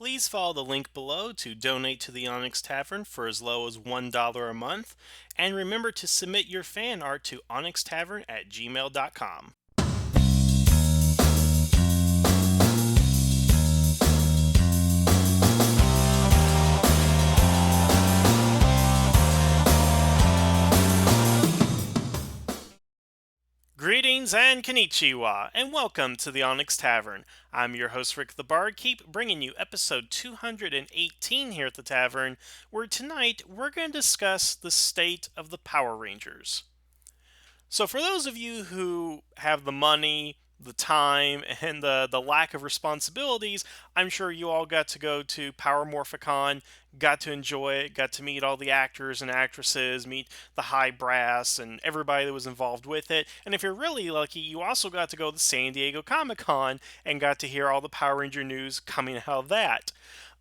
Please follow the link below to donate to the Onyx Tavern for as low as $1 a month. And remember to submit your fan art to onyxtavern@gmail.com. Greetings and konnichiwa, and welcome to the Onyx Tavern. I'm your host, Rick the Barkeep, bringing you episode 218 here at the Tavern, where tonight we're going to discuss the state of the Power Rangers. So, for those of you who have the money, the time, and the lack of responsibilities, I'm sure you all got to go to Power Morphicon, got to enjoy it, got to meet all the actors and actresses, meet the high brass, and everybody that was involved with it. And if you're really lucky, you also got to go to San Diego Comic Con and got to hear all the Power Ranger news coming out of that.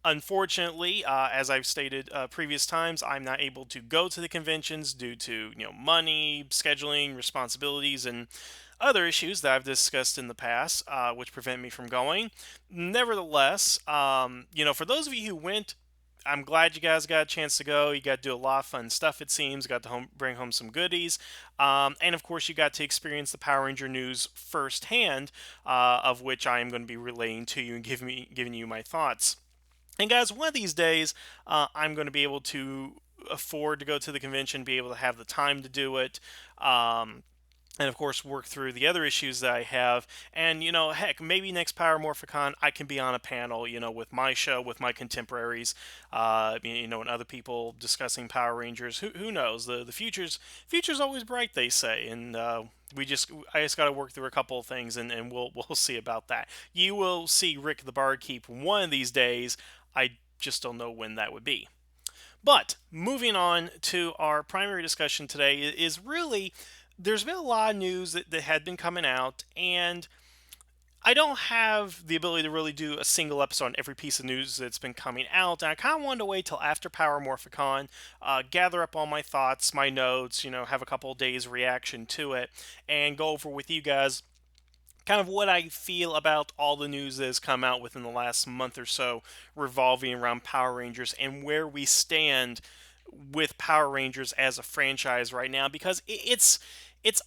Unfortunately, as I've stated previous times, I'm not able to go to the conventions due to money, scheduling, responsibilities, and other issues that I've discussed in the past, which prevent me from going. Nevertheless, for those of you who went, I'm glad you guys got a chance to go. You got to do a lot of fun stuff, it seems. Got to bring home some goodies. And of course, you got to experience the Power Ranger news firsthand, of which I am going to be relaying to you and giving you my thoughts. And guys, one of these days, I'm going to be able to afford to go to the convention, be able to have the time to do it. And of course, work through the other issues that I have. And, heck, maybe next Power Morphicon, I can be on a panel, with my show, with my contemporaries, and other people discussing Power Rangers. Who knows? The future's always bright, they say. And, I just got to work through a couple of things, and we'll see about that. You will see Rick the Barkeep one of these days. I just don't know when that would be. But moving on to our primary discussion today is really there's been a lot of news that had been coming out, and I don't have the ability to really do a single episode on every piece of news that's been coming out. And I kind of wanted to wait till after Power Morphicon, gather up all my thoughts, my notes, have a couple of days reaction to it, and go over with you guys kind of what I feel about all the news that has come out within the last month or so revolving around Power Rangers and where we stand with Power Rangers as a franchise right now, because it's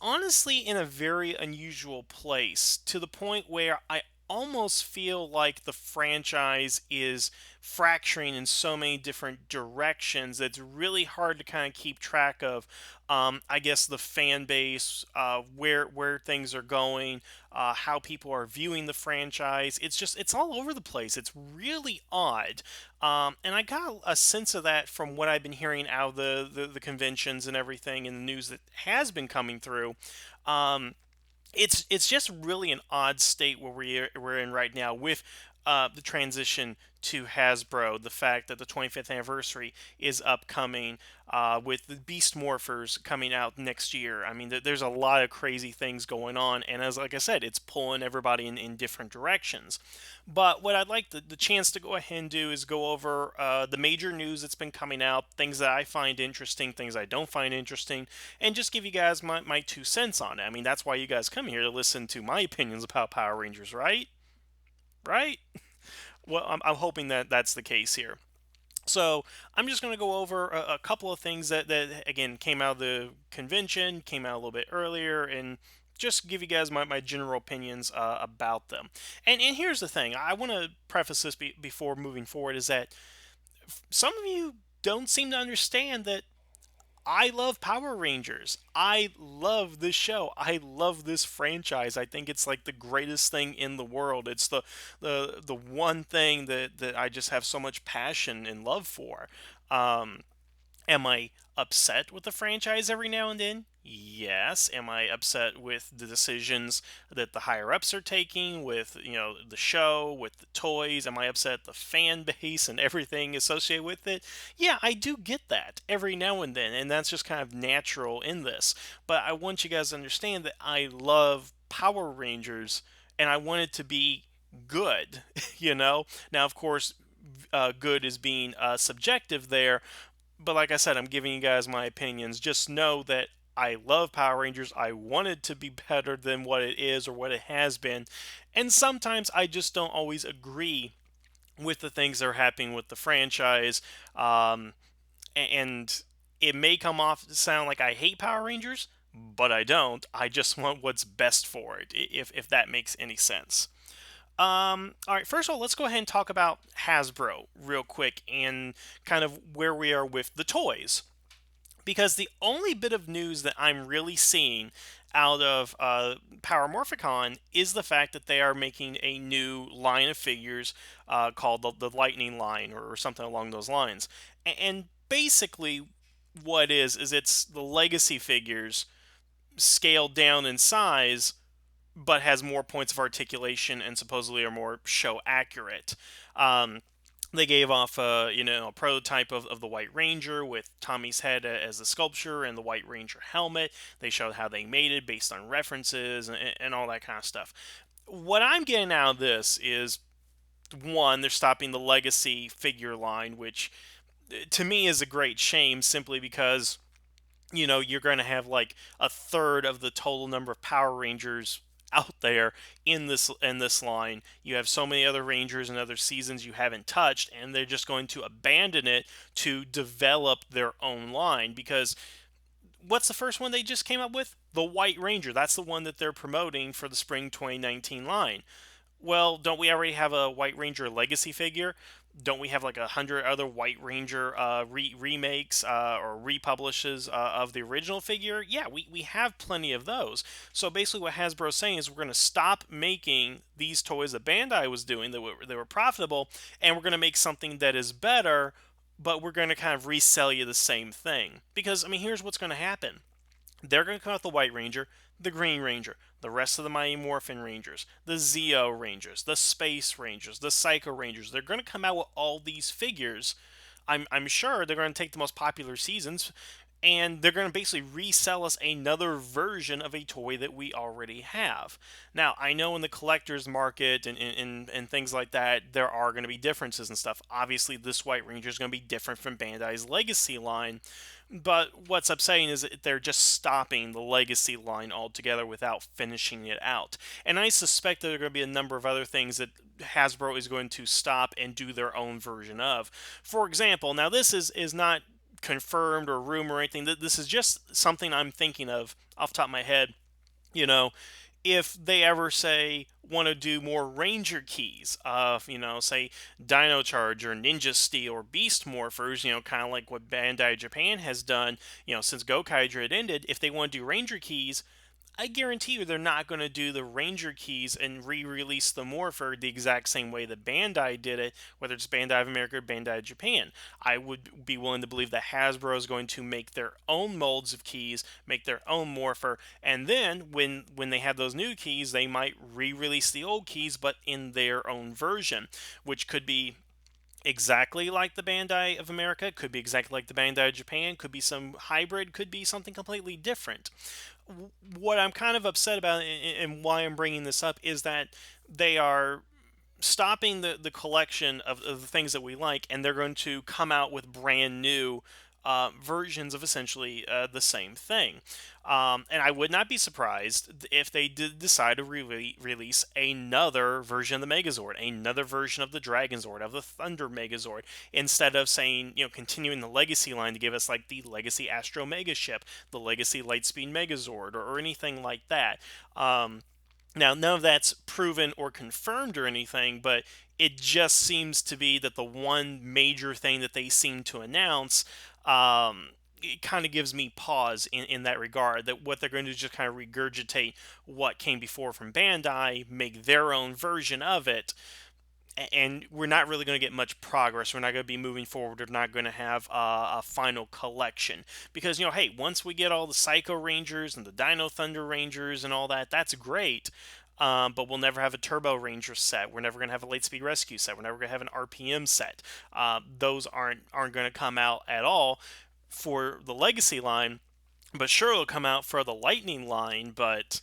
honestly in a very unusual place, to the point where I almost feel like the franchise is fracturing in so many different directions that it's really hard to kind of keep track of. I guess the fan base, where things are going, how people are viewing the franchise. It's all over the place. It's really odd. And I got a sense of that from what I've been hearing out of the conventions and everything, and the news that has been coming through. Um, it's just really an odd state where we're in right now with the transition to Hasbro, the fact that the 25th anniversary is upcoming, with the Beast Morphers coming out next year. I mean, there's a lot of crazy things going on, and like I said, it's pulling everybody in different directions. But what I'd like the chance to go ahead and do is go over the major news that's been coming out, things that I find interesting, things I don't find interesting, and just give you guys my 2 cents on it. I mean, that's why you guys come here, to listen to my opinions about Power Rangers, right? Right? Well, I'm hoping that that's the case here. So I'm just going to go over a couple of things that again came out of the convention, came out a little bit earlier, and just give you guys my general opinions about them. And here's the thing: I want to preface this before moving forward, is that some of you don't seem to understand that I love Power Rangers. I love this show. I love this franchise. I think it's like the greatest thing in the world. It's the one thing that I just have so much passion and love for. Um, Am I upset with the franchise every now and then? Yes. Am I upset with the decisions that the higher ups are taking, with the show, with the toys? Am I upset at the fan base and everything associated with it? Yeah, I do get that every now and then, and that's just kind of natural in this. But I want you guys to understand that I love Power Rangers, and I want it to be good. Now, of course, good is being subjective there, but like I said, I'm giving you guys my opinions. Just know that I love Power Rangers. I want it to be better than what it is or what it has been. And sometimes I just don't always agree with the things that are happening with the franchise. Um, and it may come off to sound like I hate Power Rangers, but I don't. I just want what's best for it, if that makes any sense. All right, first of all, let's go ahead and talk about Hasbro real quick and kind of where we are with the toys. Because the only bit of news that I'm really seeing out of Power Morphicon is the fact that they are making a new line of figures called the Lightning line, or something along those lines. And basically, what is it's the legacy figures scaled down in size, but has more points of articulation and supposedly are more show accurate. Um, they gave off a prototype of the White Ranger with Tommy's head as the sculpture and the White Ranger helmet. They showed how they made it based on references and all that kind of stuff. What I'm getting out of this is, one, they're stopping the legacy figure line, which to me is a great shame, simply because you're going to have like a third of the total number of Power Rangers out there in this line. You have so many other Rangers and other seasons you haven't touched, and they're just going to abandon it to develop their own line. Because what's the first one they just came up with? The White Ranger. That's the one that they're promoting for the spring 2019 line. Well, don't we already have a White Ranger legacy figure? Don't we have like 100 other White Ranger remakes or republishes of the original figure? Yeah, we have plenty of those. So basically, what Hasbro's saying is we're going to stop making these toys that Bandai was doing that were profitable, and we're going to make something that is better, but we're going to kind of resell you the same thing. Because, I mean, here's what's going to happen. They're going to come out with the White Ranger, the Green Ranger, the rest of the Mighty Morphin Rangers, the Zeo Rangers, the Space Rangers, the Psycho Rangers. They're going to come out with all these figures. I'm sure they're going to take the most popular seasons, and they're going to basically resell us another version of a toy that we already have. Now, I know in the collector's market and things like that, there are going to be differences and stuff. Obviously, this White Ranger is going to be different from Bandai's Legacy line, but what's upsetting is that they're just stopping the Legacy line altogether without finishing it out. And I suspect that there are going to be a number of other things that Hasbro is going to stop and do their own version of. For example, now this is not confirmed or rumor or anything. This is just something I'm thinking of off the top of my head. You know, if they ever say want to do more Ranger keys, say Dino Charge or Ninja Steel or Beast Morphers, kind of like what Bandai Japan has done, since Gokaiger had ended. If they want to do Ranger keys, I guarantee you they're not going to do the Ranger keys and re-release the Morpher the exact same way that Bandai did it, whether it's Bandai of America or Bandai of Japan. I would be willing to believe that Hasbro is going to make their own molds of keys, make their own Morpher, and then when they have those new keys, they might re-release the old keys but in their own version, which could be exactly like the Bandai of America, could be exactly like the Bandai of Japan, could be some hybrid, could be something completely different. What I'm kind of upset about and why I'm bringing this up is that they are stopping the collection of the things that we like, and they're going to come out with brand new versions of essentially the same thing. And I would not be surprised if they did decide to release another version of the Megazord, another version of the Dragonzord, of the Thunder Megazord, instead of saying, continuing the Legacy line to give us like the Legacy Astro Megaship, the Legacy Lightspeed Megazord, or anything like that. Now, none of that's proven or confirmed or anything, but it just seems to be that the one major thing that they seem to announce, it kind of gives me pause in that regard, that what they're going to do is just kind of regurgitate what came before from Bandai, make their own version of it, and we're not really going to get much progress. We're not going to be moving forward. We're not going to have a final collection because hey, once we get all the Psycho Rangers and the Dino Thunder Rangers and all that, that's great. But we'll never have a Turbo Ranger set. We're never going to have a Lightspeed Rescue set. We're never going to have an RPM set. Those aren't going to come out at all for the Legacy line. But sure, it'll come out for the Lightning line. But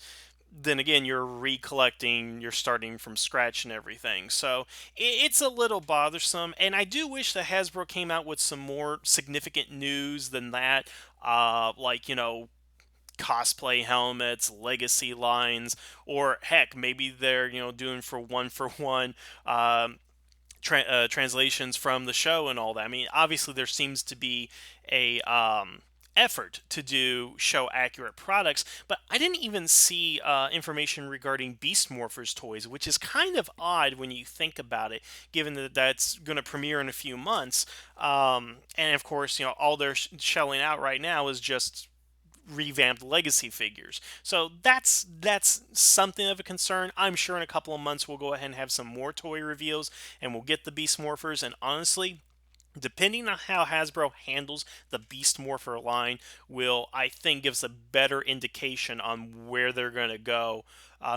then again, you're recollecting, you're starting from scratch and everything. So it's a little bothersome. And I do wish that Hasbro came out with some more significant news than that. Like, cosplay helmets, legacy lines, or heck, maybe they're, doing for one, translations from the show and all that. I mean, obviously there seems to be a effort to do show accurate products, but I didn't even see information regarding Beast Morphers toys, which is kind of odd when you think about it, given that that's going to premiere in a few months. And of course, all they're shelling out right now is just revamped legacy figures. So that's something of a concern. I'm sure in a couple of months we'll go ahead and have some more toy reveals and we'll get the Beast Morphers. And honestly, depending on how Hasbro handles the Beast Morpher line, will, I think, give us a better indication on where they're going to go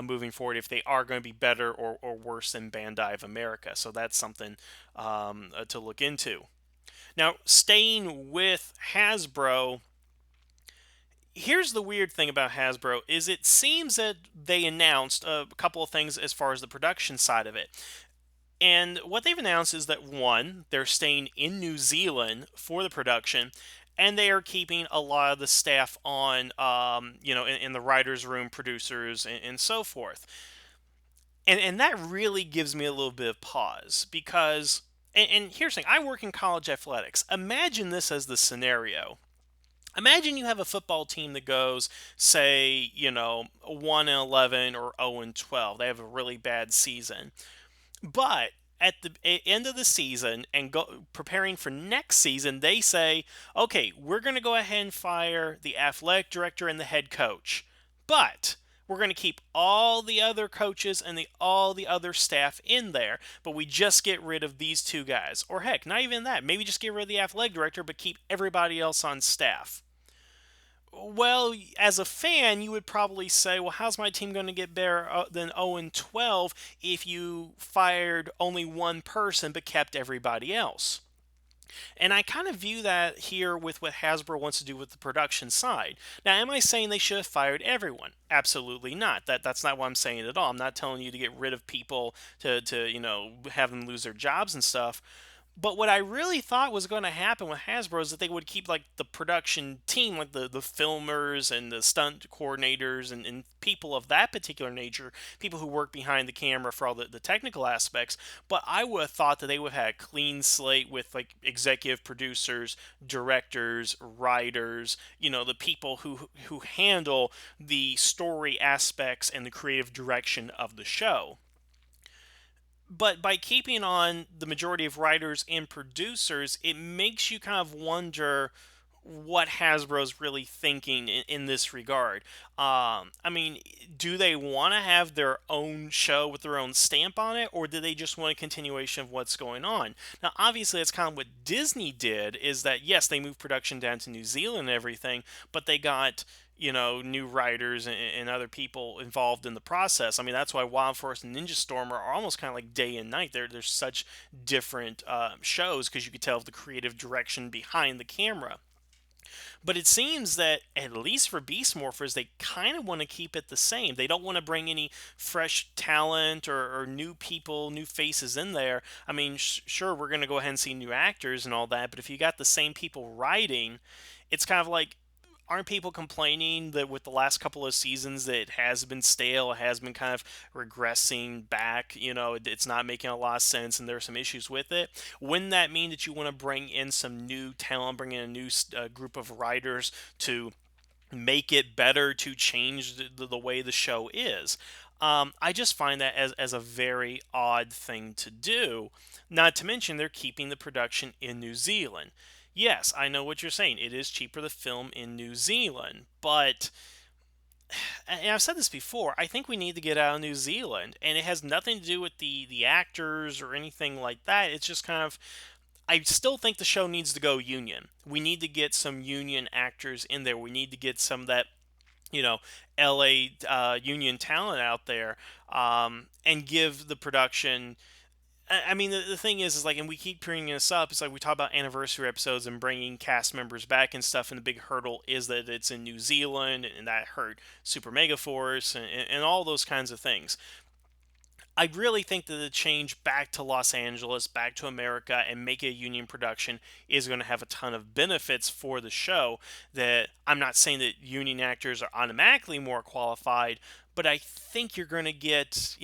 moving forward, if they are going to be better or worse than Bandai of America. So that's something to look into. Now, staying with Hasbro, here's the weird thing about Hasbro is it seems that they announced a couple of things as far as the production side of it. And what they've announced is that one, they're staying in New Zealand for the production, and they are keeping a lot of the staff on, in the writers' room, producers, and so forth. And that really gives me a little bit of pause because, and here's the thing, I work in college athletics. Imagine this as the scenario. Imagine you have a football team that goes, say, 1-11 or 0-12. They have a really bad season. But at the end of the season and preparing for next season, they say, okay, we're going to go ahead and fire the athletic director and the head coach. But we're going to keep all the other coaches and all the other staff in there, but we just get rid of these two guys. Or heck, not even that. Maybe just get rid of the athletic director, but keep everybody else on staff. Well, as a fan, you would probably say, well, how's my team going to get better than 0-12 if you fired only one person but kept everybody else? And I kind of view that here with what Hasbro wants to do with the production side. Now, am I saying they should have fired everyone? Absolutely not. That's not what I'm saying at all. I'm not telling you to get rid of people to have them lose their jobs and stuff. But what I really thought was going to happen with Hasbro is that they would keep like the production team, like the filmers and the stunt coordinators and people of that particular nature, people who work behind the camera for all the technical aspects. But I would have thought that they would have had a clean slate with like executive producers, directors, writers, the people who handle the story aspects and the creative direction of the show. But by keeping on the majority of writers and producers, it makes you kind of wonder what Hasbro's really thinking in this regard. I mean, do they want to have their own show with their own stamp on it, or do they just want a continuation of what's going on? Now, obviously, that's kind of what Disney did, is that, yes, they moved production down to New Zealand and everything, but they got new writers and other people involved in the process. I mean, that's why Wild Force and Ninja Storm are almost kind of like day and night. They're such different shows because you could tell the creative direction behind the camera. But it seems that, at least for Beast Morphers, they kind of want to keep it the same. They don't want to bring any fresh talent or new people, new faces in there. I mean, sure, we're going to go ahead and see new actors and all that, but if you got the same people writing, it's kind of like, aren't people complaining that with the last couple of seasons that it has been stale, it has been kind of regressing back, it's not making a lot of sense and there are some issues with it? Wouldn't that mean that you want to bring in some new talent, bring in a new group of writers to make it better, to change the way the show is? I just find that as a very odd thing to do. Not to mention, they're keeping the production in New Zealand. Yes, I know what you're saying. It is cheaper to film in New Zealand, but, and I've said this before, I think we need to get out of New Zealand, and it has nothing to do with the actors or anything like that. It's just kind of, I still think the show needs to go union. We need to get some union actors in there. We need to get some of that, you know, LA union talent out there, and give the production. I mean, the thing is like, and we keep bringing this up. It's like we talk about anniversary episodes and bringing cast members back and stuff. And the big hurdle is that it's in New Zealand, and that hurt Super Mega Force and all those kinds of things. I really think that the change back to Los Angeles, back to America, and make it a union production is going to have a ton of benefits for the show. That I'm not saying that union actors are automatically more qualified, but I think you're going to get,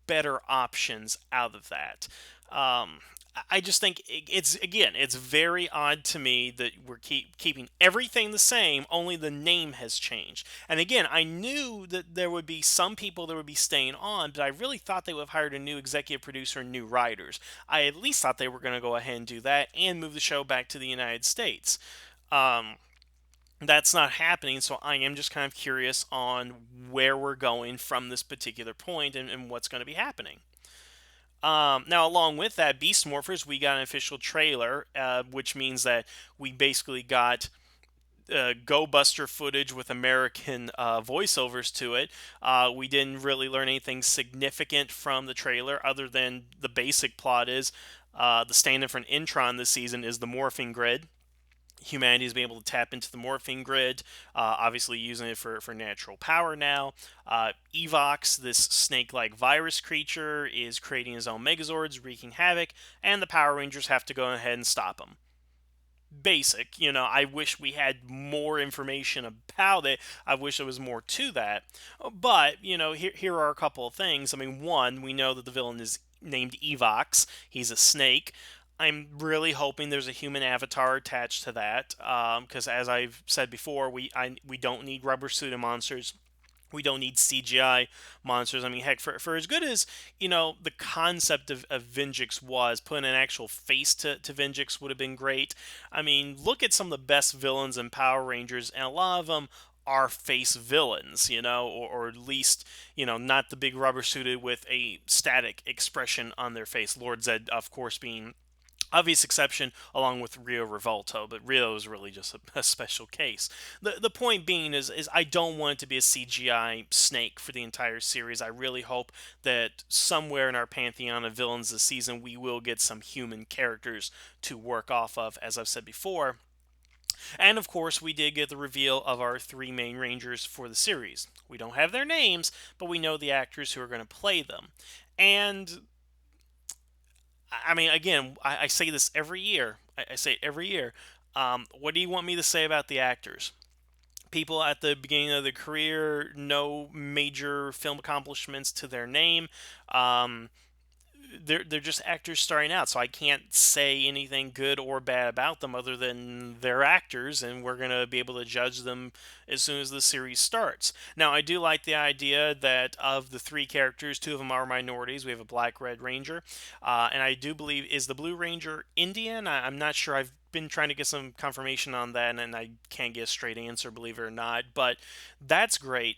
better options out of that. Um, I just think it's, again, it's very odd to me that we're keeping everything the same, only the name has changed. And again, I knew that there would be some people that would be staying on, but I really thought they would have hired a new executive producer and new writers. I at least thought they were going to go ahead and do that and move the show back to the United States. Um, that's not happening, so I am just kind of curious on where we're going from this particular point, and what's going to be happening. Now, along with that, Beast Morphers, we got an official trailer, which means that we basically got Go Buster footage with American voiceovers to it. We didn't really learn anything significant from the trailer, other than the basic plot is the stand in for an Intron this season is the morphing grid. Humanity is being able to tap into the morphing grid, obviously using it for natural power now. Evox, this snake like virus creature, is creating his own Megazords, wreaking havoc, and the Power Rangers have to go ahead and stop him. Basic, I wish we had more information about it. I wish there was more to that. But, here are a couple of things. I mean, one, we know that the villain is named Evox, he's a snake. I'm really hoping there's a human avatar attached to that, because as I've said before, we don't need rubber suited monsters. We don't need CGI monsters. I mean, heck, for as good as, the concept of Vengix was, putting an actual face to Vengix would have been great. I mean, look at some of the best villains in Power Rangers, and a lot of them are face villains, or at least, not the big rubber suited with a static expression on their face. Lord Zed, of course, being obvious exception, along with Rio Revolto, but Rio is really just a special case. The point being is I don't want it to be a CGI snake for the entire series. I really hope that somewhere in our pantheon of villains this season we will get some human characters to work off of, as I've said before. And of course, we did get the reveal of our three main Rangers for the series. We don't have their names, but we know the actors who are going to play them. And I mean, again, I say this every year. I say it every year. What do you want me to say about the actors? People at the beginning of their career, no major film accomplishments to their name. Um, they're just actors starting out, so I can't say anything good or bad about them other than they're actors, and we're gonna be able to judge them as soon as the series starts. Now, I do like the idea that of the three characters, two of them are minorities. We have a black red ranger, and I do believe is the blue ranger Indian. I'm not sure. I've been trying to get some confirmation on that, and I can't get a straight answer, believe it or not. But that's great.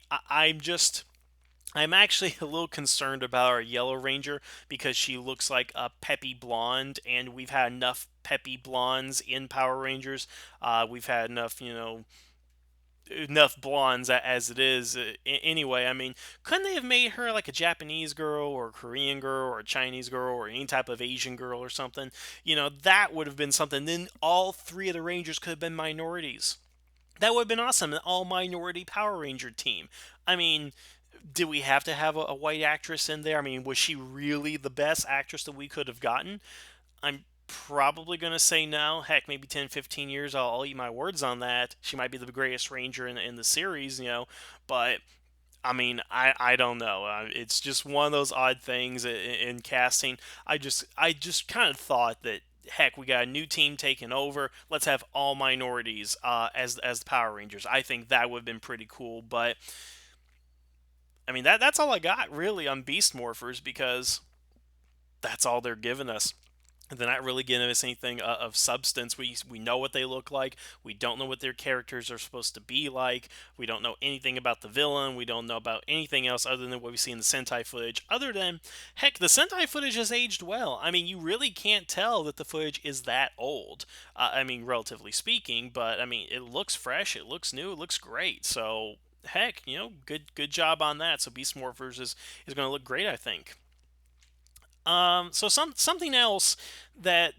I'm actually a little concerned about our Yellow Ranger because she looks like a peppy blonde, and we've had enough peppy blondes in Power Rangers. We've had enough blondes as it is. Anyway, I mean, couldn't they have made her like a Japanese girl or a Korean girl or a Chinese girl or any type of Asian girl or something? That would have been something. Then all three of the Rangers could have been minorities. That would have been awesome. An all minority Power Ranger team. I mean, did we have to have a white actress in there? I mean, was she really the best actress that we could have gotten? I'm probably going to say no. Heck, maybe 10, 15 years, I'll eat my words on that. She might be the greatest ranger in the series, but I mean, I don't know. It's just one of those odd things in casting. I just kind of thought that, heck, we got a new team taking over. Let's have all minorities as the Power Rangers. I think that would have been pretty cool. But I mean, that's all I got really on Beast Morphers, because that's all they're giving us. They're not really giving us anything of substance. We know what they look like. We don't know what their characters are supposed to be like. We don't know anything about the villain. We don't know about anything else other than what we see in the Sentai footage. Other than, heck, the Sentai footage has aged well. I mean, you really can't tell that the footage is that old. I mean, relatively speaking, but I mean, it looks fresh. It looks new. It looks great. So, heck, good job on that. So Beast Morphers is going to look great, I think. So something else that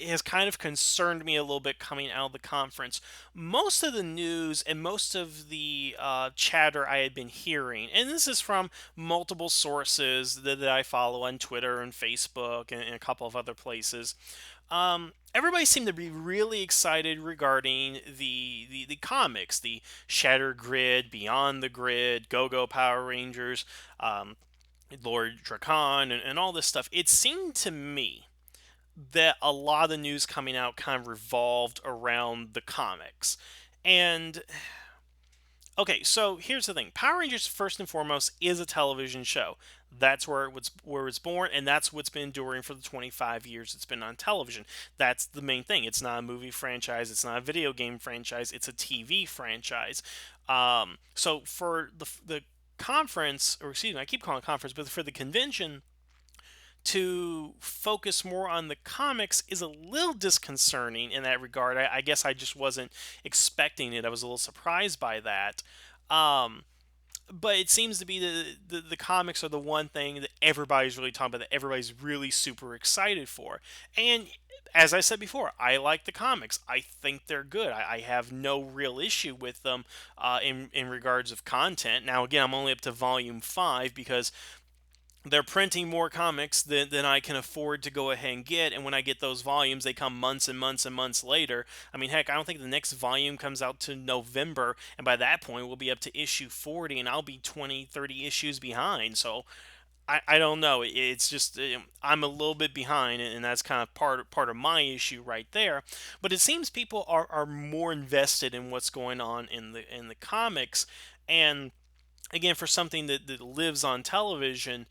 has kind of concerned me a little bit coming out of the conference. Most of the news and most of the chatter I had been hearing, and this is from multiple sources that I follow on Twitter and Facebook and a couple of other places. Everybody seemed to be really excited regarding the comics, the Shatter Grid, Beyond the Grid, Go Go Power Rangers. Lord Drakkon and all this stuff, it seemed to me that a lot of the news coming out kind of revolved around the comics. And okay, so here's the thing: Power Rangers, first and foremost, is a television show. That's where it's born, and that's what's been enduring for the 25 years it's been on television. That's the main thing. It's not a movie franchise. It's not a video game franchise. It's a TV franchise. So for the conference, or excuse me, I keep calling it conference, but for the convention to focus more on the comics is a little disconcerting in that regard. I guess I just wasn't expecting it. I was a little surprised by that. Um, but it seems to be the comics are the one thing that everybody's really talking about, that everybody's really super excited for. And as I said before, I like the comics. I think they're good. I have no real issue with them in regards of content. Now, again, I'm only up to volume 5 because they're printing more comics than I can afford to go ahead and get. And when I get those volumes, they come months and months and months later. I mean, heck, I don't think the next volume comes out to November. And by that point, we'll be up to issue 40, and I'll be 20, 30 issues behind. So I don't know. It's just I'm a little bit behind, and that's kind of part of my issue right there. But it seems people are more invested in what's going on in the comics. And again, for something that lives on television,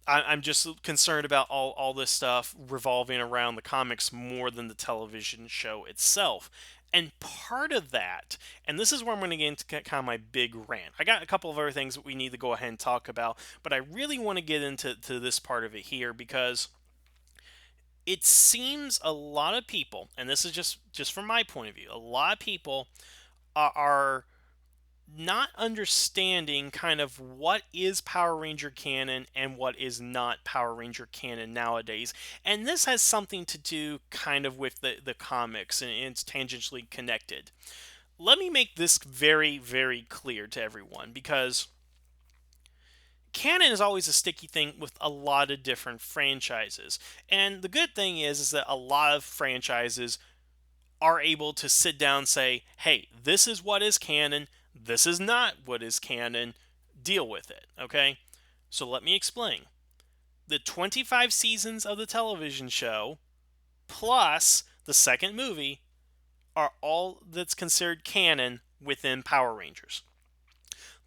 I'm just concerned about all this stuff revolving around the comics more than the television show itself. And part of that, and this is where I'm going to get into kind of my big rant. I got a couple of other things that we need to go ahead and talk about, but I really want to get into this part of it here because it seems a lot of people, and this is just from my point of view, a lot of people are not understanding kind of what is Power Ranger canon and what is not Power Ranger canon nowadays. And this has something to do kind of with the comics, and it's tangentially connected. Let me make this very, very clear to everyone because canon is always a sticky thing with a lot of different franchises. And the good thing is that a lot of franchises are able to sit down and say, hey, this is what is canon, this is not what is canon, deal with it, okay? So let me explain. The 25 seasons of the television show, plus the second movie, are all that's considered canon within Power Rangers.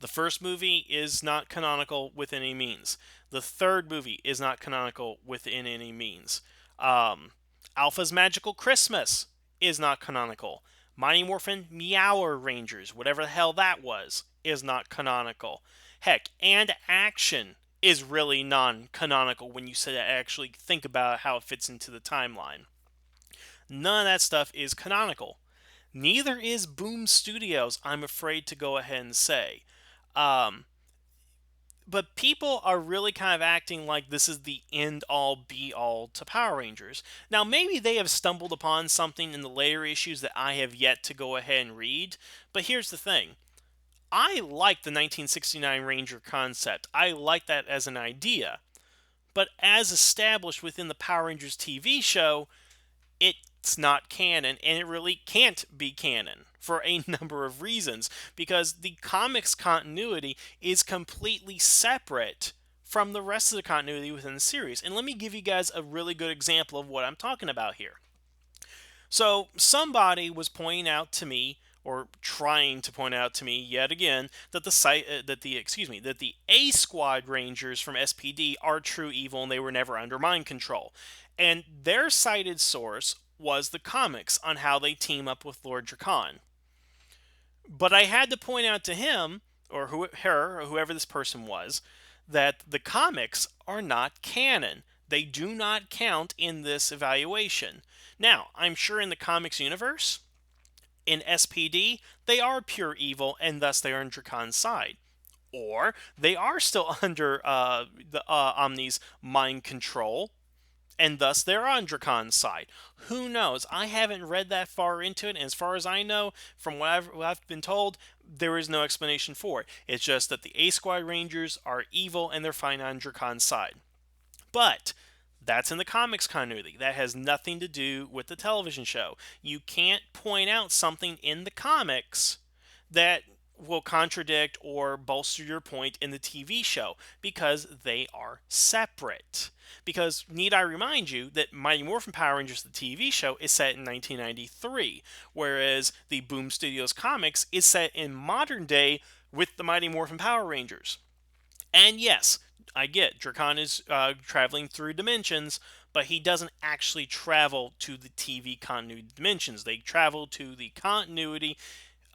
The first movie is not canonical within any means. The third movie is not canonical within any means. Alpha's Magical Christmas is not canonical. Mighty Morphin Meower Rangers, whatever the hell that was, is not canonical. Heck, and Action is really non-canonical when you actually think about how it fits into the timeline. None of that stuff is canonical. Neither is Boom Studios, I'm afraid to go ahead and say. Um, but people are really kind of acting like this is the end all be all to Power Rangers. Now, maybe they have stumbled upon something in the later issues that I have yet to go ahead and read, but here's the thing. I like the 1969 Ranger concept. I like that as an idea. But as established within the Power Rangers TV show, it's not canon, and it really can't be canon for a number of reasons because the comics continuity is completely separate from the rest of the continuity within the series. And let me give you guys a really good example of what I'm talking about here. So somebody was pointing out to me, or trying to point out to me yet again, that the A Squad Rangers from SPD are true evil and they were never under mind control. And their cited source was the comics on how they team up with Lord Drakkon. But I had to point out to him, or her, or whoever this person was, that the comics are not canon. They do not count in this evaluation. Now, I'm sure in the comics universe, in SPD, they are pure evil, and thus they are on Drakkon's side. Or they are still under the Omni's mind control, and thus they're on Drakkon's side. Who knows? I haven't read that far into it, and as far as I know, from what I've been told, there is no explanation for it. It's just that the A Squad Rangers are evil and they're fine on Drakkon's side. But that's in the comics continuity. That has nothing to do with the television show. You can't point out something in the comics that will contradict or bolster your point in the TV show because they are separate. Because, need I remind you that Mighty Morphin Power Rangers, the TV show, is set in 1993, whereas the Boom Studios comics is set in modern day with the Mighty Morphin Power Rangers. And yes, I get Drakon is traveling through dimensions, but he doesn't actually travel to the TV continuity dimensions. They travel to the continuity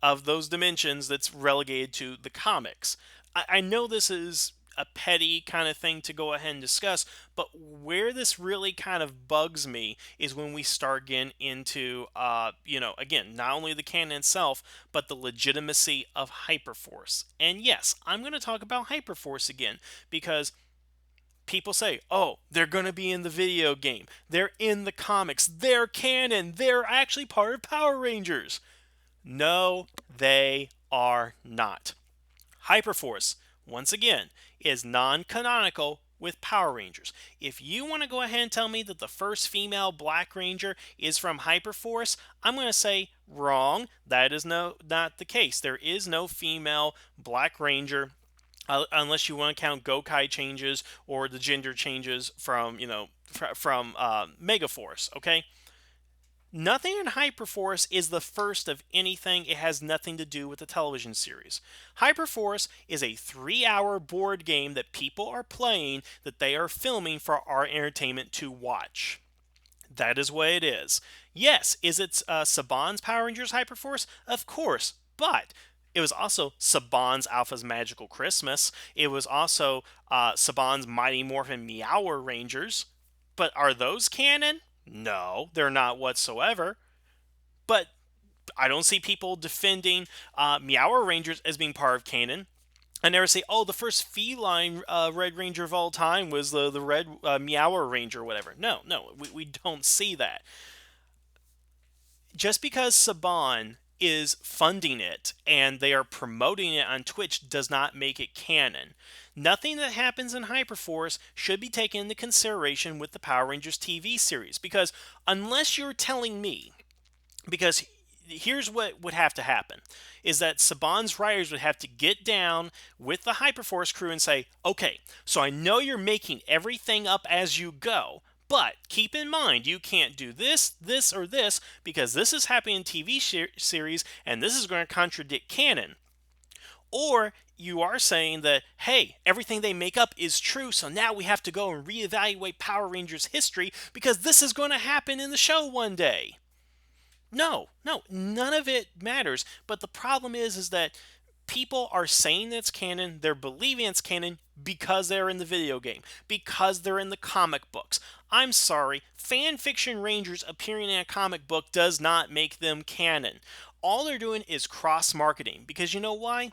of those dimensions that's relegated to the comics. I know this is a petty kind of thing to go ahead and discuss, but where this really kind of bugs me is when we start getting into, again, not only the canon itself, but the legitimacy of Hyperforce. And yes, I'm going to talk about Hyperforce again because people say, oh, they're going to be in the video game, they're in the comics, they're canon, they're actually part of Power Rangers. No, they are not. Hyperforce, once again, is non-canonical with Power Rangers. If you want to go ahead and tell me that the first female Black Ranger is from Hyperforce, I'm going to say wrong. That is not the case. There is no female Black Ranger unless you want to count Gokai changes or the gender changes from Megaforce. Okay. Nothing in Hyperforce is the first of anything. It has nothing to do with the television series. Hyperforce is a 3-hour board game that people are playing that they are filming for our entertainment to watch. That is what it is. Yes, is it Saban's Power Rangers Hyperforce? Of course, but it was also Saban's Alpha's Magical Christmas. It was also Saban's Mighty Morphin Meower Rangers. But are those canon? No, they're not whatsoever. But I don't see people defending Meower Rangers as being part of canon. I never say, oh, the first feline Red Ranger of all time was the Red Meower Ranger or whatever. No, we don't see that. Just because Saban is funding it and they are promoting it on Twitch does not make it canon. Nothing that happens in Hyperforce should be taken into consideration with the Power Rangers TV series because unless you're telling me, because here's what would have to happen is that Saban's writers would have to get down with the Hyperforce crew and say, okay, so I know you're making everything up as you go, but keep in mind, you can't do this, this, or this, because this is happening in TV series, and this is going to contradict canon. Or you are saying that, hey, everything they make up is true, so now we have to go and reevaluate Power Rangers history because this is going to happen in the show one day. No, none of it matters. But the problem is that people are saying it's canon, they're believing it's canon because they're in the video game, because they're in the comic books. I'm sorry, fan fiction Rangers appearing in a comic book does not make them canon. All they're doing is cross-marketing, because you know why?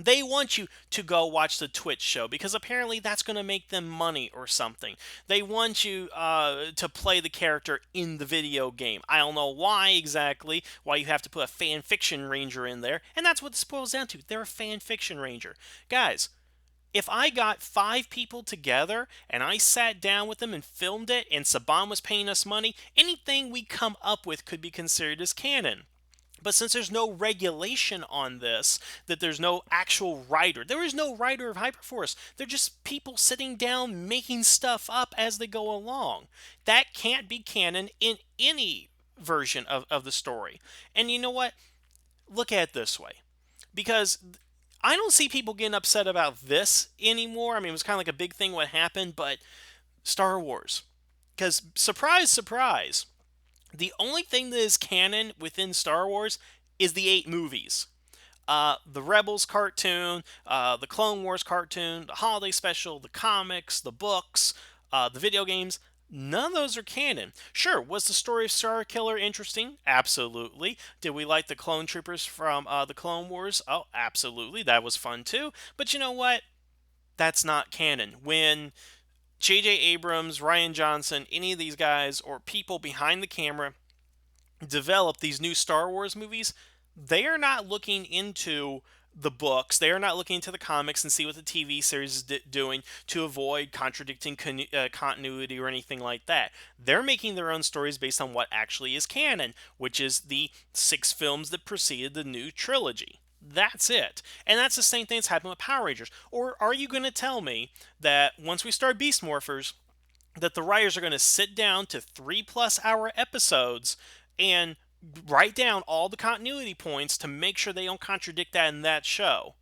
They want you to go watch the Twitch show because apparently that's going to make them money or something. They want you to play the character in the video game. I don't know why exactly, why you have to put a fan fiction ranger in there, and that's what this boils down to. They're a fan fiction ranger. Guys, if I got 5 people together and I sat down with them and filmed it and Saban was paying us money, anything we come up with could be considered as canon. But since there's no regulation on this, that there's no actual writer, there is no writer of Hyperforce. They're just people sitting down making stuff up as they go along. That can't be canon in any version of the story. And you know what? Look at it this way. Because I don't see people getting upset about this anymore. I mean, it was kind of like a big thing what happened, but Star Wars. Because, surprise, surprise, the only thing that is canon within Star Wars is the 8 movies. The Rebels cartoon, the Clone Wars cartoon, the holiday special, the comics, the books, the video games. None of those are canon. Sure, was the story of Star Killer interesting? Absolutely. Did we like the clone troopers from the Clone Wars? Oh, absolutely. That was fun too. But you know what? That's not canon. When J.J. Abrams, Rian Johnson, any of these guys, or people behind the camera develop these new Star Wars movies, they are not looking into the books. They are not looking into the comics and see what the TV series is doing to avoid contradicting continuity or anything like that. They're making their own stories based on what actually is canon, which is the 6 films that preceded the new trilogy. That's it. And that's the same thing that's happened with Power Rangers. Or are you going to tell me that once we start Beast Morphers, that the writers are going to sit down to 3+ hour episodes and write down all the continuity points to make sure they don't contradict that in that show?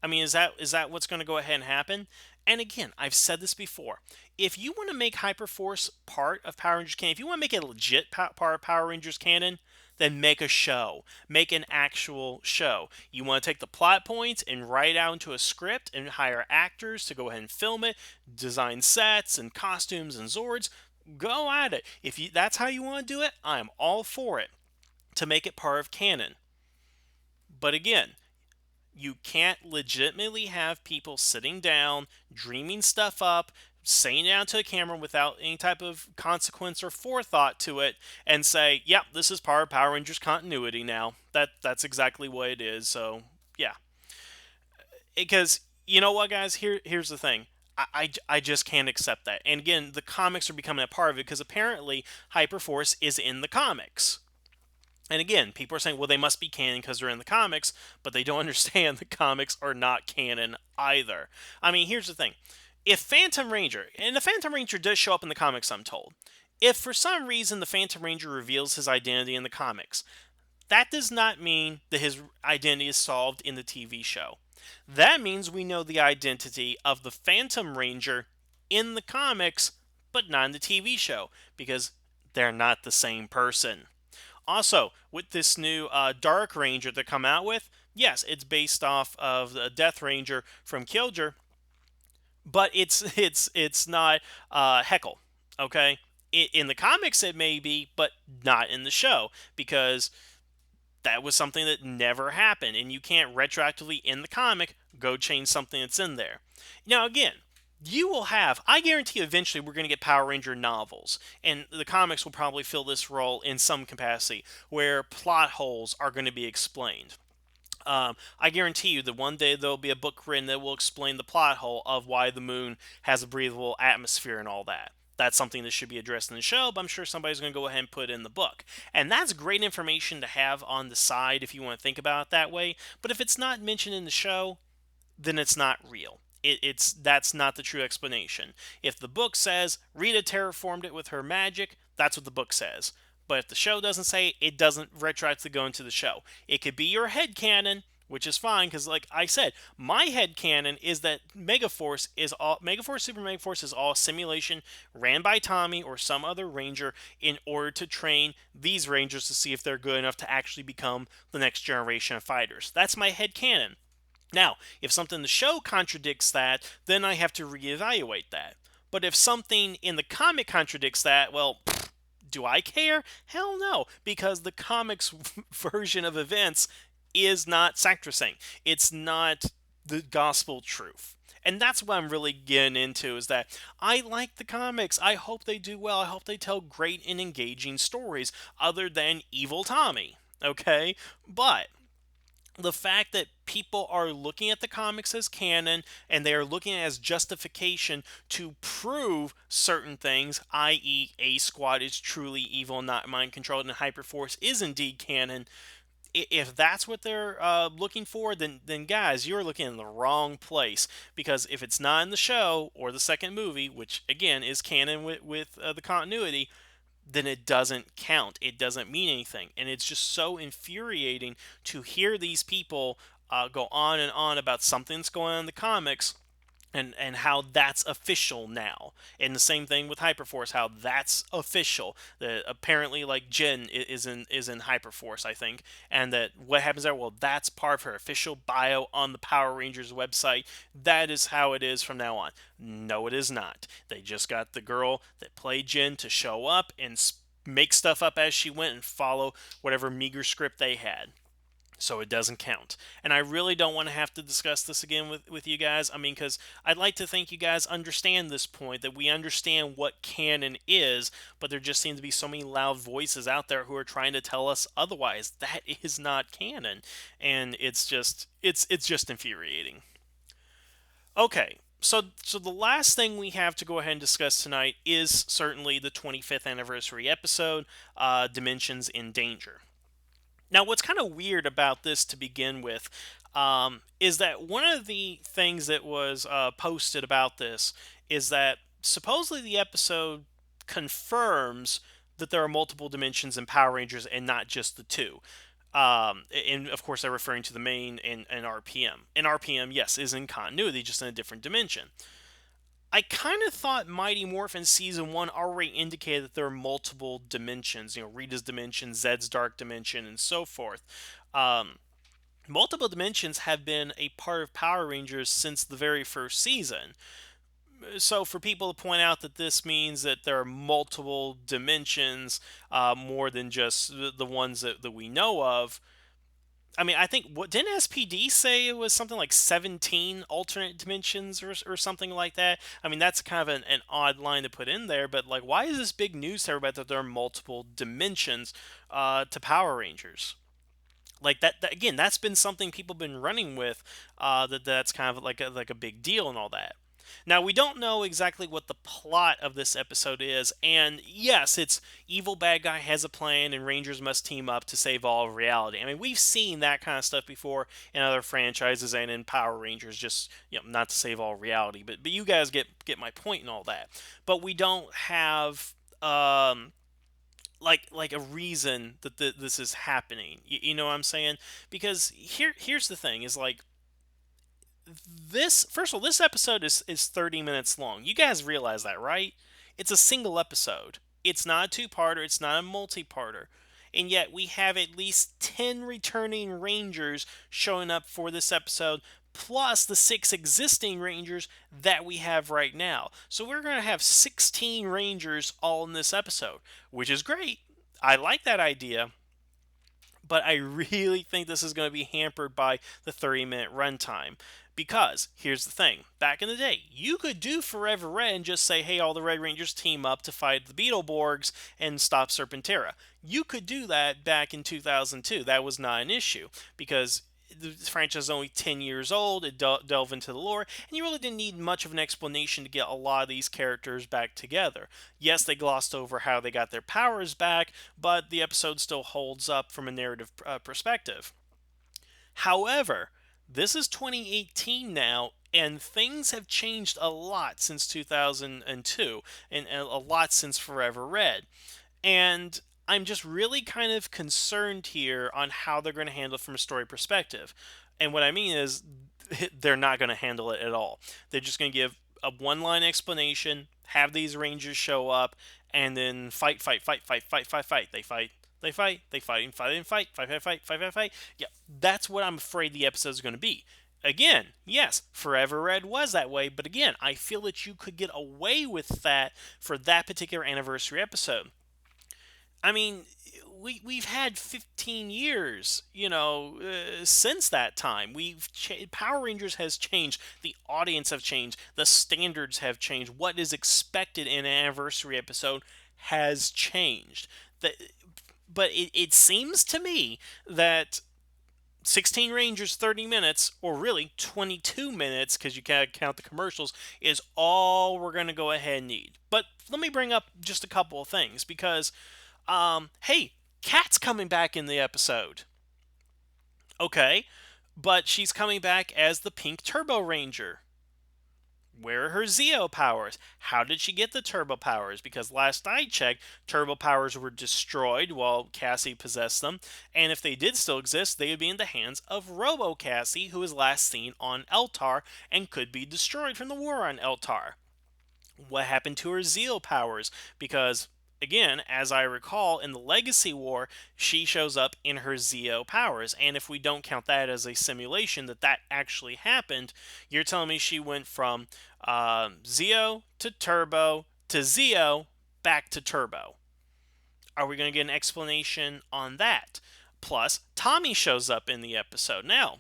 I mean, is that what's going to go ahead and happen? And again, I've said this before. If you want to make Hyperforce part of Power Rangers canon, if you want to make it a legit part of Power Rangers canon, then make a show. Make an actual show. You want to take the plot points and write out into a script and hire actors to go ahead and film it, design sets and costumes and Zords. Go at it. If that's how you want to do it, I'm all for it to make it part of canon. But again, you can't legitimately have people sitting down, dreaming stuff up, saying it out to the camera without any type of consequence or forethought to it, and say, "Yep, this is part of Power Rangers continuity now." That's exactly what it is. So yeah, because you know what, guys, here's the thing. I just can't accept that. And again, the comics are becoming a part of it because apparently Hyperforce is in the comics. And again, people are saying, well, they must be canon because they're in the comics, but they don't understand the comics are not canon either. I mean, here's the thing. If Phantom Ranger, and the Phantom Ranger does show up in the comics, I'm told. If for some reason the Phantom Ranger reveals his identity in the comics, that does not mean that his identity is solved in the TV show. That means we know the identity of the Phantom Ranger in the comics, but not in the TV show, because they're not the same person. Also, with this new Dark Ranger to come out with, yes, it's based off of the Death Ranger from Killjoy, but it's not Heckle. Okay, in the comics it may be, but not in the show because that was something that never happened, and you can't retroactively in the comic go change something that's in there. Now again, you will have, I guarantee eventually we're going to get Power Ranger novels, and the comics will probably fill this role in some capacity, where plot holes are going to be explained. I guarantee you that one day there'll be a book written that will explain the plot hole of why the moon has a breathable atmosphere and all that. That's something that should be addressed in the show, but I'm sure somebody's going to go ahead and put it in the book. And that's great information to have on the side if you want to think about it that way. But if it's not mentioned in the show, then it's not real. It's that's not the true explanation. If the book says Rita terraformed it with her magic, that's what the book says. But if the show doesn't say it, it doesn't retroactively go into the show. It could be your head canon, which is fine because, like I said, my head canon is that Megaforce Super Megaforce is all simulation ran by Tommy or some other ranger in order to train these rangers to see if they're good enough to actually become the next generation of fighters. That's my head canon. Now, if something in the show contradicts that, then I have to reevaluate that. But if something in the comic contradicts that, well, do I care? Hell no, because the comics version of events is not sacrosanct. It's not the gospel truth. And that's what I'm really getting into is that I like the comics. I hope they do well. I hope they tell great and engaging stories other than Evil Tommy. Okay? But the fact that people are looking at the comics as canon and they are looking at it as justification to prove certain things, i.e., A Squad is truly evil, not mind controlled, and Hyperforce is indeed canon. If that's what they're looking for, then guys, you're looking in the wrong place. Because if it's not in the show or the second movie, which again is canon with the continuity, then it doesn't count. It doesn't mean anything. And it's just so infuriating to hear these people go on and on about something that's going on in the comics and how that's official now. And the same thing with Hyperforce, how that's official. That apparently, like, Jen is in Hyperforce, I think, and that what happens there, well, that's part of her official bio on the Power Rangers website. That is how it is from now on. No, it is not. They just got the girl that played Jen to show up and make stuff up as she went and follow whatever meager script they had, so it doesn't count. And I really don't want to have to discuss this again with you guys. I mean, because I'd like to think you guys understand this point, that we understand what canon is, but there just seem to be so many loud voices out there who are trying to tell us otherwise. That is not canon, and it's just infuriating. Okay. So the last thing we have to go ahead and discuss tonight is certainly the 25th anniversary episode, Dimensions in Danger. Now, what's kind of weird about this to begin with is that one of the things that was posted about this is that supposedly the episode confirms that there are multiple dimensions in Power Rangers and not just the two. And of course, they're referring to the main and RPM. And RPM, yes, is in continuity, just in a different dimension. I kind of thought Mighty Morphin Season 1 already indicated that there are multiple dimensions, Rita's dimension, Zed's dark dimension, and so forth. Um, Multiple dimensions have been a part of Power Rangers since the very first season. So for people to point out that this means that there are multiple dimensions, more than just the ones that we know of, I mean, I think what didn't SPD say it was something like 17 alternate dimensions or something like that. I mean, that's kind of an odd line to put in there, but like, why is this big news to everybody that there are multiple dimensions to Power Rangers? Like that again, that's been something people have been running with. That's kind of like a big deal and all that. Now we don't know exactly what the plot of this episode is, and yes, it's evil bad guy has a plan, and Rangers must team up to save all of reality. I mean, we've seen that kind of stuff before in other franchises and in Power Rangers. Just not to save all reality, but you guys get my point and all that. But we don't have like a reason that this is happening. You know what I'm saying? Because here's the thing: is like this. First of all, this episode is 30 minutes long. You guys realize that, right? It's a single episode. It's not a two-parter. It's not a multi-parter. And yet we have at least 10 returning Rangers showing up for this episode, plus the 6 existing Rangers that we have right now. So we're going to have 16 Rangers all in this episode, which is great. I like that idea, but I really think this is going to be hampered by the 30-minute runtime. Because here's the thing: back in the day, you could do Forever Red and just say, "Hey, all the Red Rangers team up to fight the Beetleborgs and stop Serpentera." You could do that back in 2002. That was not an issue because the franchise is only 10 years old. It delved into the lore, and you really didn't need much of an explanation to get a lot of these characters back together. Yes, they glossed over how they got their powers back, but the episode still holds up from a narrative perspective. However, this is 2018 now, and things have changed a lot since 2002, and a lot since Forever Red. And I'm just really kind of concerned here on how they're going to handle it from a story perspective. And what I mean is, they're not going to handle it at all. They're just going to give a one line explanation, have these Rangers show up, and then fight, fight, fight, fight, fight, fight, fight. They fight. They fight, they fight, and fight, and fight, fight, fight, fight, fight, fight, fight. Yeah, that's what I'm afraid the episode is going to be. Again, yes, Forever Red was that way, but again, I feel that you could get away with that for that particular anniversary episode. I mean, we've had 15 years, since that time. Power Rangers has changed, the audience have changed, the standards have changed. What is expected in an anniversary episode has changed. That, but it seems to me that 16 Rangers, 30 minutes, or really 22 minutes, because you can't count the commercials, is all we're going to go ahead and need. But let me bring up just a couple of things, because hey, Kat's coming back in the episode. Okay, but she's coming back as the Pink Turbo Ranger. Where are her Zeo powers? How did she get the turbo powers? Because last I checked, turbo powers were destroyed while Cassie possessed them, and if they did still exist, they would be in the hands of Robo Cassie, who was last seen on Eltar and could be destroyed from the war on Eltar. What happened to her Zeo powers? Because again, as I recall, in the Legacy War, she shows up in her Zeo powers. And if we don't count that as a simulation that actually happened, you're telling me she went from Zeo to Turbo to Zeo back to Turbo. Are we going to get an explanation on that? Plus, Tommy shows up in the episode. Now,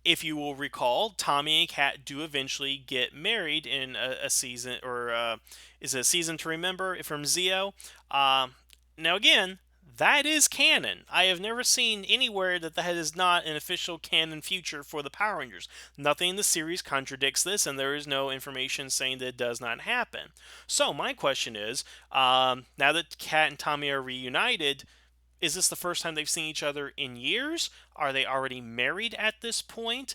if you will recall, Tommy and Kat do eventually get married in a season, or is it a season to remember from Zeo? Now, again, that is canon. I have never seen anywhere that is not an official canon future for the Power Rangers. Nothing in the series contradicts this, and there is no information saying that it does not happen. So, my question is, now that Kat and Tommy are reunited, Is this the first time they've seen each other in years? Are they already married at this point?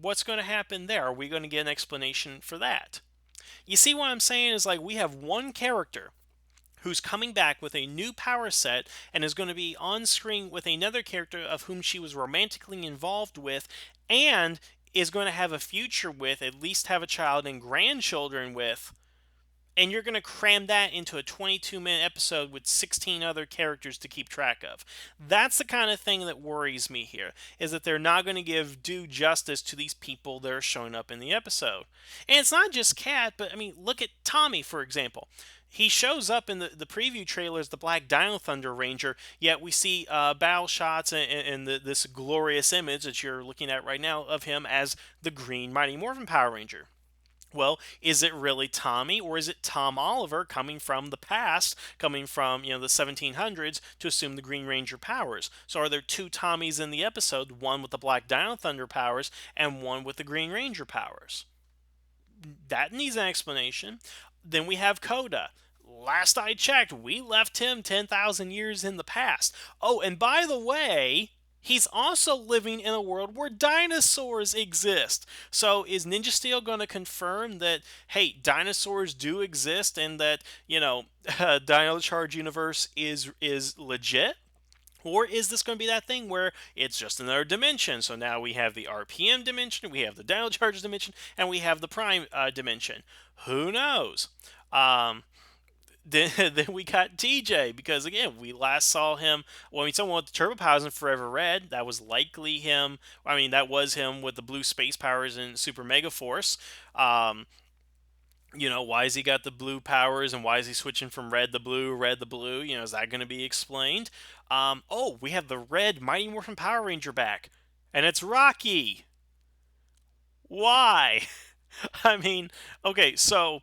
What's going to happen there? Are we going to get an explanation for that? You see what I'm saying is like we have one character who's coming back with a new power set and is going to be on screen with another character of whom she was romantically involved with and is going to have a future with, at least have a child and grandchildren with, and you're going to cram that into a 22-minute episode with 16 other characters to keep track of. That's the kind of thing that worries me here, is that they're not going to give due justice to these people that are showing up in the episode. And it's not just Kat, but I mean, look at Tommy, for example. He shows up in the preview trailer as the Black Dino Thunder Ranger, yet we see battle shots and this glorious image that you're looking at right now of him as the Green Mighty Morphin Power Ranger. Well, is it really Tommy, or is it Tom Oliver coming from the past, coming from, the 1700s to assume the Green Ranger powers? So are there two Tommies in the episode, one with the Black Dino Thunder powers and one with the Green Ranger powers? That needs an explanation. Then we have Coda. Last I checked, we left him 10,000 years in the past. Oh, and by the way, he's also living in a world where dinosaurs exist. So is Ninja Steel going to confirm that, hey, dinosaurs do exist and that, Dino Charge universe is legit? Or is this going to be that thing where it's just another dimension? So now we have the RPM dimension, we have the Dino Charge dimension, and we have the Prime dimension. Who knows? Um, then we got TJ, because again, we last saw him. Well, I mean, someone with the turbo powers in Forever Red. That was likely him. I mean, that was him with the blue space powers in Super Mega Force. Why has he got the blue powers and why is he switching from red to blue, red to blue? Is that going to be explained? We have the red Mighty Morphin Power Ranger back, and it's Rocky. Why? I mean, okay, so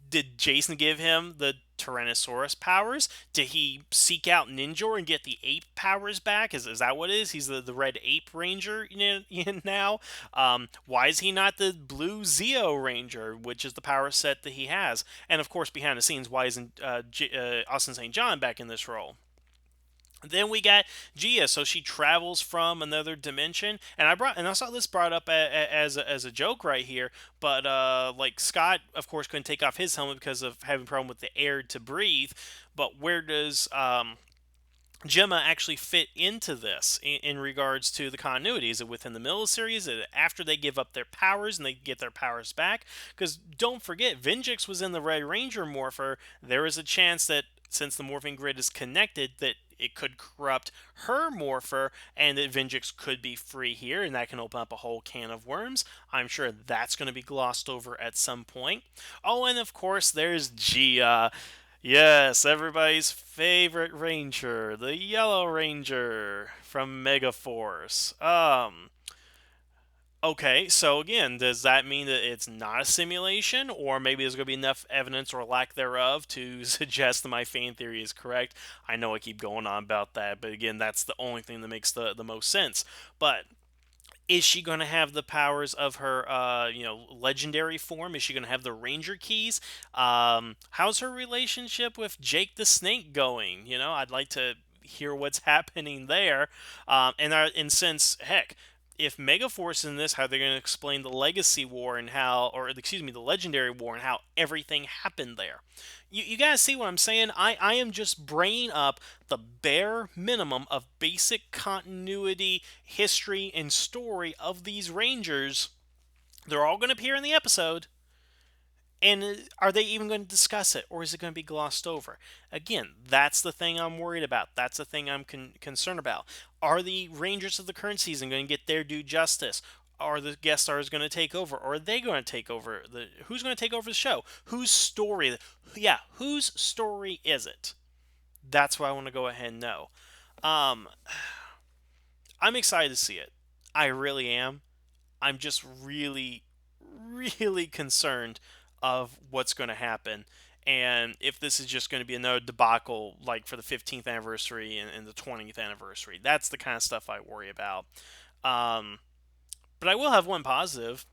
did Jason give him the Tyrannosaurus powers? Did he seek out Ninjor and get the ape powers back? Is that what it is? He's the red ape ranger now? Why is he not the blue Zeo ranger, which is the power set that he has? And of course, behind the scenes, why isn't Austin St. John back in this role? Then we got Gia, so she travels from another dimension, and I saw this brought up as a joke right here, but like Scott, of course, couldn't take off his helmet because of having a problem with the air to breathe. But where does Gemma actually fit into this in regards to the continuity? Is it within the middle of the series? Is it after they give up their powers and they get their powers back? Because don't forget, Vengix was in the Red Ranger morpher. There is a chance that since the morphing grid is connected, that it could corrupt her morpher and that Vengix could be free here, and that can open up a whole can of worms. I'm sure that's going to be glossed over at some point. Oh, and of course, there's Gia. Yes, everybody's favorite ranger, the Yellow Ranger from Megaforce. Okay, so again, does that mean that it's not a simulation, or maybe there's going to be enough evidence or lack thereof to suggest that my fan theory is correct? I know I keep going on about that, but again, that's the only thing that makes the most sense. But is she going to have the powers of her, legendary form? Is she going to have the Ranger keys? How's her relationship with Jake the Snake going? I'd like to hear what's happening there. And since, heck, if Megaforce in this, how they're going to explain the Legacy War and how, or excuse me, the Legendary War and how everything happened there. You guys see what I'm saying? I am just bringing up the bare minimum of basic continuity, history, and story of these Rangers. They're all going to appear in the episode. And are they even going to discuss it, or is it going to be glossed over? Again, that's the thing I'm worried about. That's the thing I'm concerned about. Are the Rangers of the current season going to get their due justice? Are the guest stars going to take over, or are they going to take over? Who's going to take over the show? Whose story? Yeah, whose story is it? That's what I want to go ahead and know. Um, I'm excited to see it. I really am. I'm just really, really concerned of what's going to happen. And if this is just going to be another debacle like for the 15th anniversary and the 20th anniversary, that's the kind of stuff I worry about. But I will have one positive.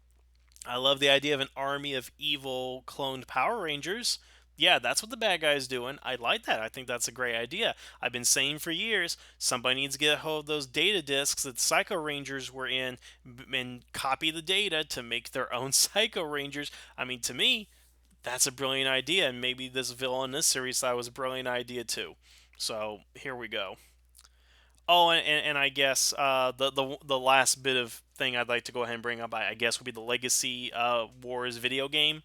I love the idea of an army of evil cloned Power Rangers. Yeah, that's what the bad guy's doing. I like that. I think that's a great idea. I've been saying for years, somebody needs to get a hold of those data disks that Psycho Rangers were in and copy the data to make their own Psycho Rangers. I mean, to me, that's a brilliant idea, and maybe this villain in this series thought it was a brilliant idea too. So here we go. Oh, and I guess the last bit of thing I'd like to go ahead and bring up, I guess, would be the Legacy Wars video game.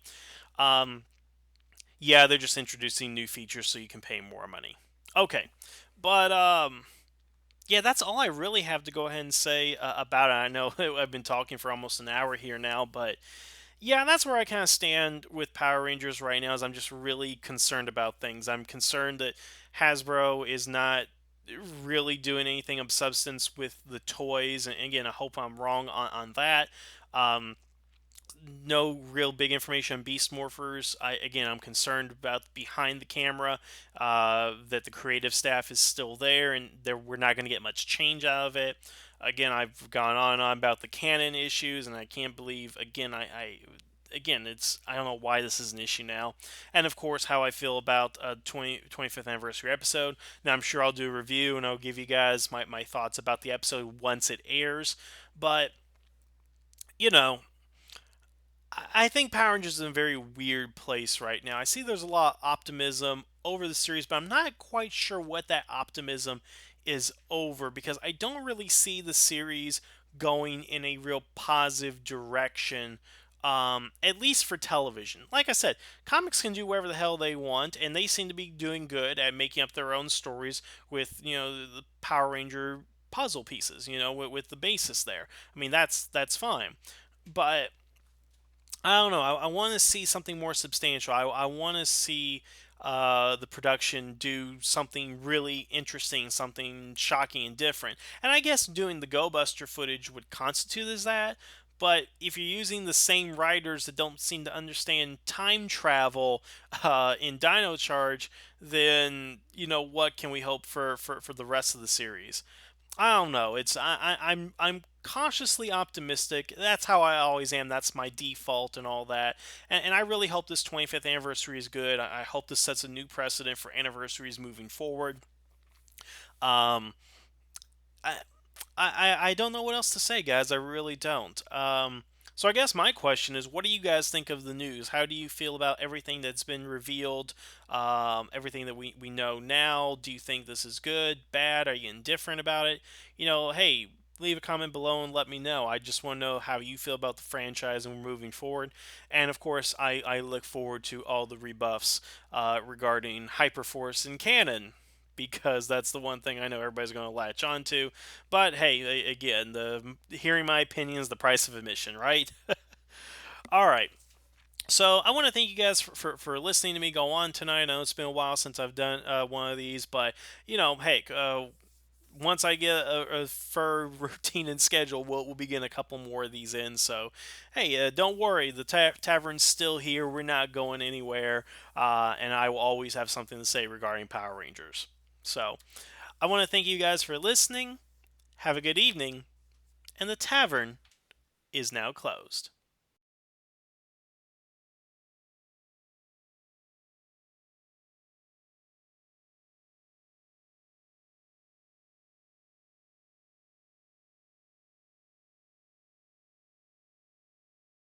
Um, yeah, they're just introducing new features so you can pay more money. Okay, but yeah, that's all I really have to go ahead and say about it. I know I've been talking for almost an hour here now, but yeah, that's where I kind of stand with Power Rangers right now. Is I'm just really concerned about things. I'm concerned that Hasbro is not really doing anything of substance with the toys, and again, I hope I'm wrong on that. Um, no real big information on Beast Morphers. I'm concerned about behind the camera, that the creative staff is still there, and we're not going to get much change out of it. Again, I've gone on and on about the Canon issues, and I can't believe again, it's I don't know why this is an issue now, and of course how I feel about a 25th anniversary episode. Now I'm sure I'll do a review and I'll give you guys my thoughts about the episode once it airs, but you know I think Power Rangers is in a very weird place right now. I see there's a lot of optimism over the series, but I'm not quite sure what that optimism is over because I don't really see the series going in a real positive direction. At least for television. Like I said, comics can do whatever the hell they want, and they seem to be doing good at making up their own stories with, the Power Ranger puzzle pieces, with the basis there. I mean, that's fine. But I don't know. I want to see something more substantial. I want to see the production do something really interesting, something shocking and different. And I guess doing the Go Buster footage would constitute as that. But if you're using the same writers that don't seem to understand time travel in Dino Charge, then what can we hope for the rest of the series? I don't know. I'm cautiously optimistic. That's how I always am. That's my default and all that. And I really hope this 25th anniversary is good. I hope this sets a new precedent for anniversaries moving forward. Um, I, I don't know what else to say, guys. I really don't. So I guess my question is, what do you guys think of the news? How do you feel about everything that's been revealed? Everything that we know now? Do you think this is good, bad? Are you indifferent about it? Hey, leave a comment below and let me know. I just want to know how you feel about the franchise and moving forward. And of course, I look forward to all the rebuffs regarding Hyperforce and Canon, because that's the one thing I know everybody's going to latch onto. But hey, again, the hearing my opinion is the price of admission, right? All right. So I want to thank you guys for listening to me go on tonight. I know it's been a while since I've done one of these, but hey, once I get a fur routine and schedule, we'll begin a couple more of these in. So, hey, don't worry, the tavern's still here. We're not going anywhere, and I will always have something to say regarding Power Rangers. So, I want to thank you guys for listening. Have a good evening, and the tavern is now closed.